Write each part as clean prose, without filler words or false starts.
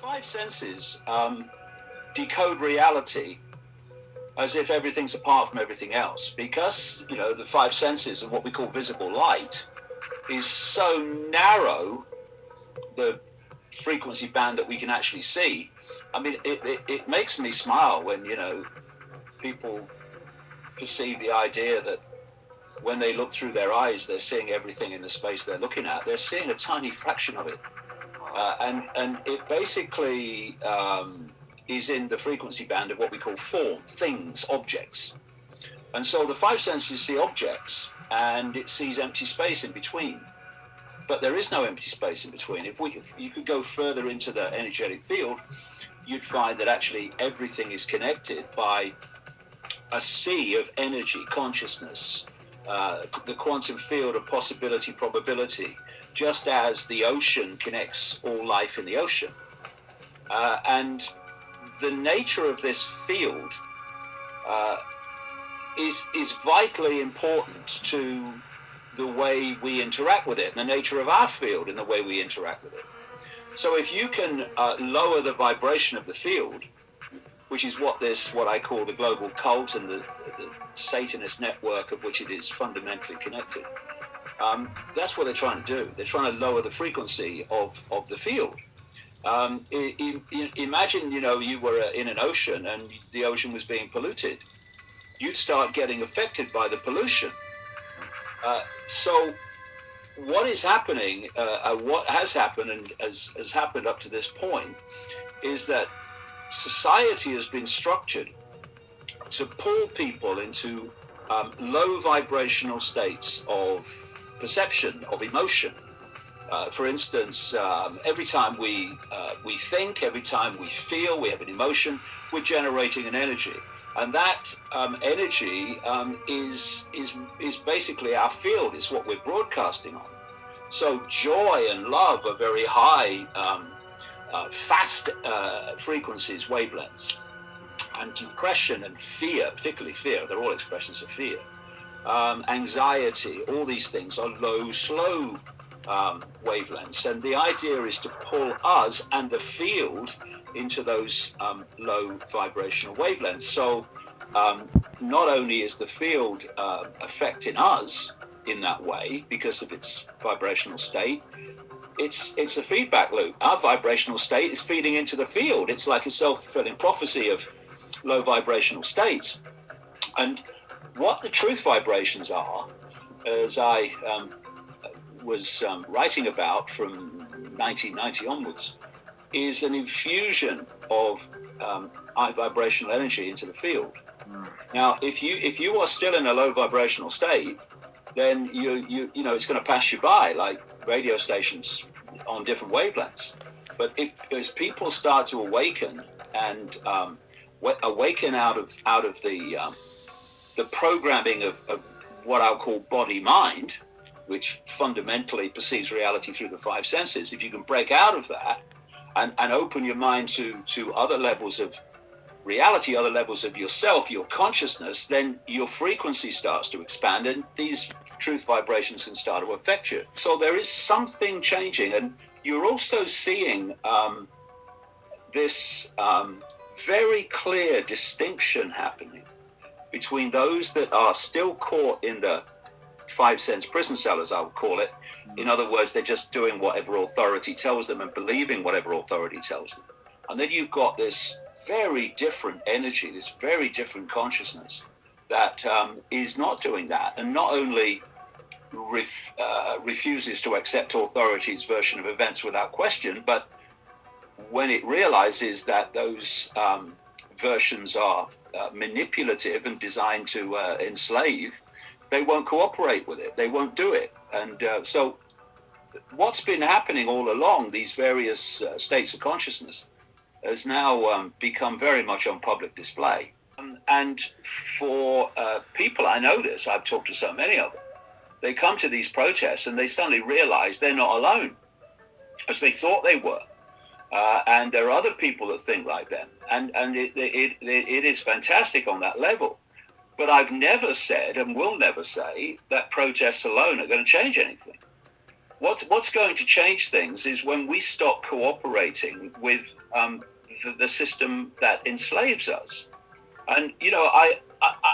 five senses decode reality as if everything's apart from everything else, because the five senses and what we call visible light is so narrow, the frequency band that we can actually see. I mean, it makes me smile when people perceive the idea that when they look through their eyes, they're seeing everything in the space they're looking at. They're seeing a tiny fraction of it. And it basically is in the frequency band of what we call form, things, objects. And so the five senses see objects, and it sees empty space in between. But there is no empty space in between. If you could go further into the energetic field, you'd find that actually everything is connected by a sea of energy, consciousness, the quantum field of possibility, probability, just as the ocean connects all life in the ocean. And the nature of this field is vitally important to the way we interact with it, and the nature of our field and the way we interact with it. So if you can lower the vibration of the field, which is what I call the global cult and the Satanist network of which it is fundamentally connected, that's what they're trying to do. They're trying to lower the frequency of the field. Imagine, you were in an ocean and the ocean was being polluted. You'd start getting affected by the pollution. So what is happening, what has happened and has happened up to this point, is that society has been structured to pull people into low vibrational states of perception, of emotion. For instance, every time we think, every time we feel, we have an emotion, we're generating an energy. And that energy is basically our field. It's what we're broadcasting on. So joy and love are very high, fast frequencies, wavelengths. And depression and fear, particularly fear, they're all expressions of fear. Anxiety, all these things are low, slow wavelengths. And the idea is to pull us and the field into those low vibrational wavelengths. So not only is the field affecting us in that way because of its vibrational state, it's a feedback loop. Our vibrational state is feeding into the field. It's like a self-fulfilling prophecy of low vibrational states. And what the truth vibrations are, as I was writing about from 1990 onwards, is an infusion of high vibrational energy into the field. Now, if you are still in a low vibrational state, then you it's going to pass you by like radio stations on different wavelengths. But as people start to awaken and awaken out of the programming of what I'll call body mind, which fundamentally perceives reality through the five senses, if you can break out of that and open your mind to other levels of reality, other levels of yourself, your consciousness, then your frequency starts to expand and these truth vibrations can start to affect you. So there is something changing, and you're also seeing this very clear distinction happening between those that are still caught in the five sense prison cell, as I would call it. In other words, they're just doing whatever authority tells them and believing whatever authority tells them. And then you've got this very different energy, this very different consciousness that is not doing that, and not only refuses to accept authority's version of events without question, but when it realizes that those versions are manipulative and designed to enslave, they won't cooperate with it. They won't do it. And so what's been happening all along, these various states of consciousness, has now become very much on public display. And for people, I know this, I've talked to so many of them, they come to these protests and they suddenly realize they're not alone, as they thought they were. And there are other people that think like them. And it is fantastic on that level. But I've never said and will never say that protests alone are going to change anything. What's going to change things is when we stop cooperating with the system that enslaves us. And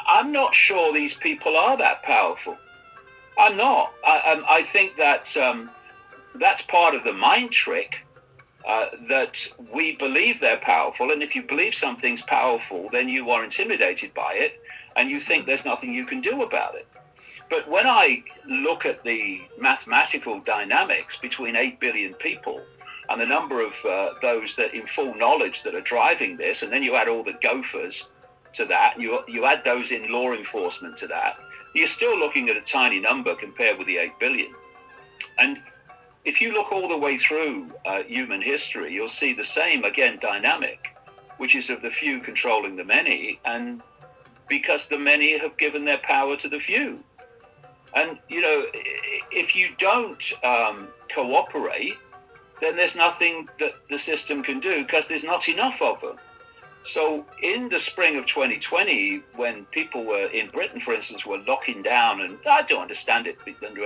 I'm not sure these people are that powerful. I'm not. I think that that's part of the mind trick. That we believe they're powerful, and if you believe something's powerful, then you are intimidated by it, and you think there's nothing you can do about it. But when I look at the mathematical dynamics between 8 billion people and the number of those that in full knowledge that are driving this, and then you add all the gophers to that, you add those in law enforcement to that, you're still looking at a tiny number compared with the 8 billion. And if you look all the way through human history, you'll see the same, again, dynamic, which is of the few controlling the many, and because the many have given their power to the few. And, if you don't cooperate, then there's nothing that the system can do because there's not enough of them. So in the spring of 2020, when people were in Britain, for instance, were locking down, and I don't understand it to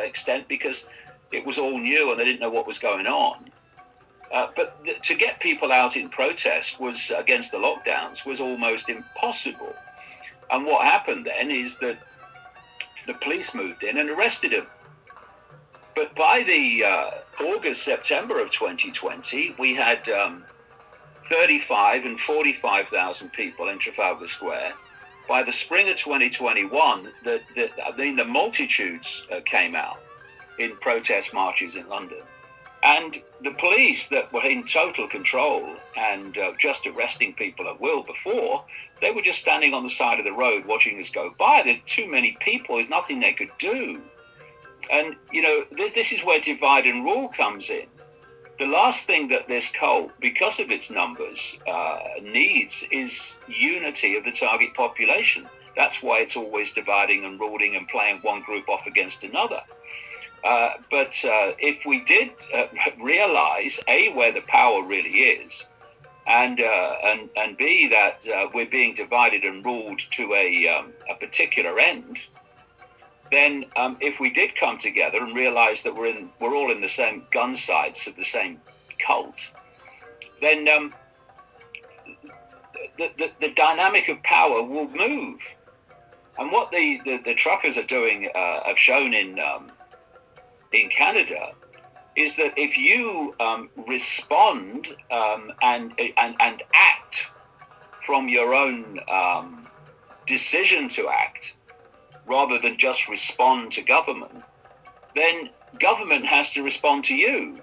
extent because it was all new and they didn't know what was going on. But to get people out in protest was against the lockdowns was almost impossible. And what happened then is that the police moved in and arrested him. But by the August, September of 2020, we had 35 and 45,000 people in Trafalgar Square. By the spring of 2021, the multitudes came out in protest marches in London. And the police that were in total control and just arresting people at will before, they were just standing on the side of the road watching us go by. There's too many people. There's nothing they could do. And, this is where divide and rule comes in. The last thing that this cult, because of its numbers, needs is unity of the target population. That's why it's always dividing and ruling and playing one group off against another. But if we did realize, A, where the power really is, and B, that we're being divided and ruled to a particular end, then if we did come together and realize that we're all in the same gun sights of the same cult, then the dynamic of power will move. And what the truckers are doing, have shown in Canada, is that if you respond and act from your own decision to act, rather than just respond to government, then government has to respond to you.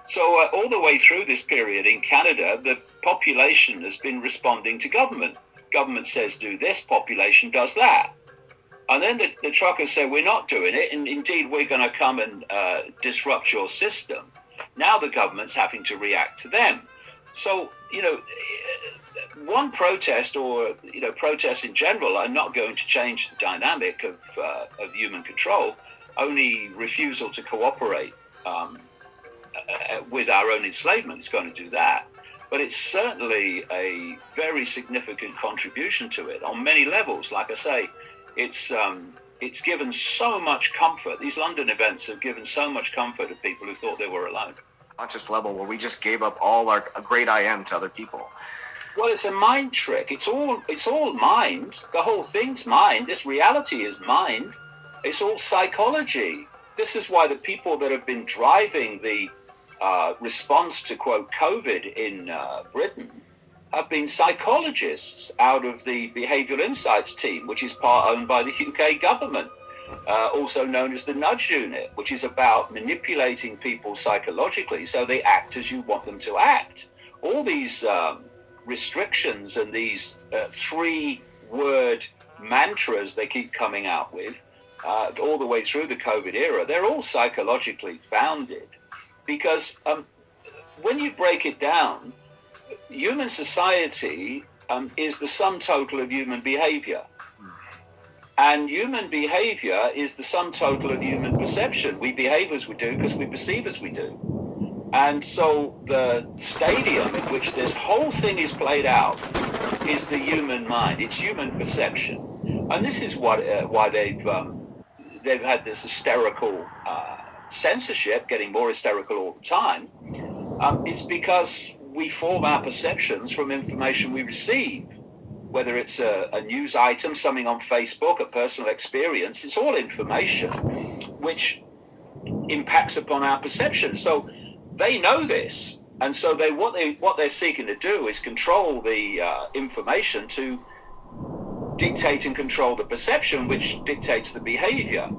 So all the way through this period in Canada, the population has been responding to government. Government says do this, population does that. And then the truckers say, we're not doing it, and indeed we're going to come and disrupt your system. Now the government's having to react to them. So, one protest or, protests in general are not going to change the dynamic of human control. Only refusal to cooperate with our own enslavement is going to do that. But it's certainly a very significant contribution to it on many levels. Like I say, it's given so much comfort. These London events have given so much comfort to people who thought they were alone. Conscious level where we just gave up all our great I am to other people. Well, it's a mind trick. It's all mind. The whole thing's mind. This reality is mind. It's all psychology. This is why the people that have been driving the response to, quote, COVID in Britain have been psychologists out of the Behavioural Insights team, which is part owned by the UK government, also known as the Nudge Unit, which is about manipulating people psychologically so they act as you want them to act. All these restrictions and these 3-word mantras they keep coming out with all the way through the COVID era, they're all psychologically founded. Because when you break it down, human society is the sum total of human behavior. And human behavior is the sum total of human perception. We behave as we do because we perceive as we do. And so the stadium in which this whole thing is played out is the human mind. It's human perception. And this is why they've had this hysterical censorship, getting more hysterical all the time, it's because we form our perceptions from information we receive. Whether it's a news item, something on Facebook, a personal experience, it's all information which impacts upon our perception. So they know this, and so what they're seeking to do is control the information to dictate and control the perception, which dictates the behavior.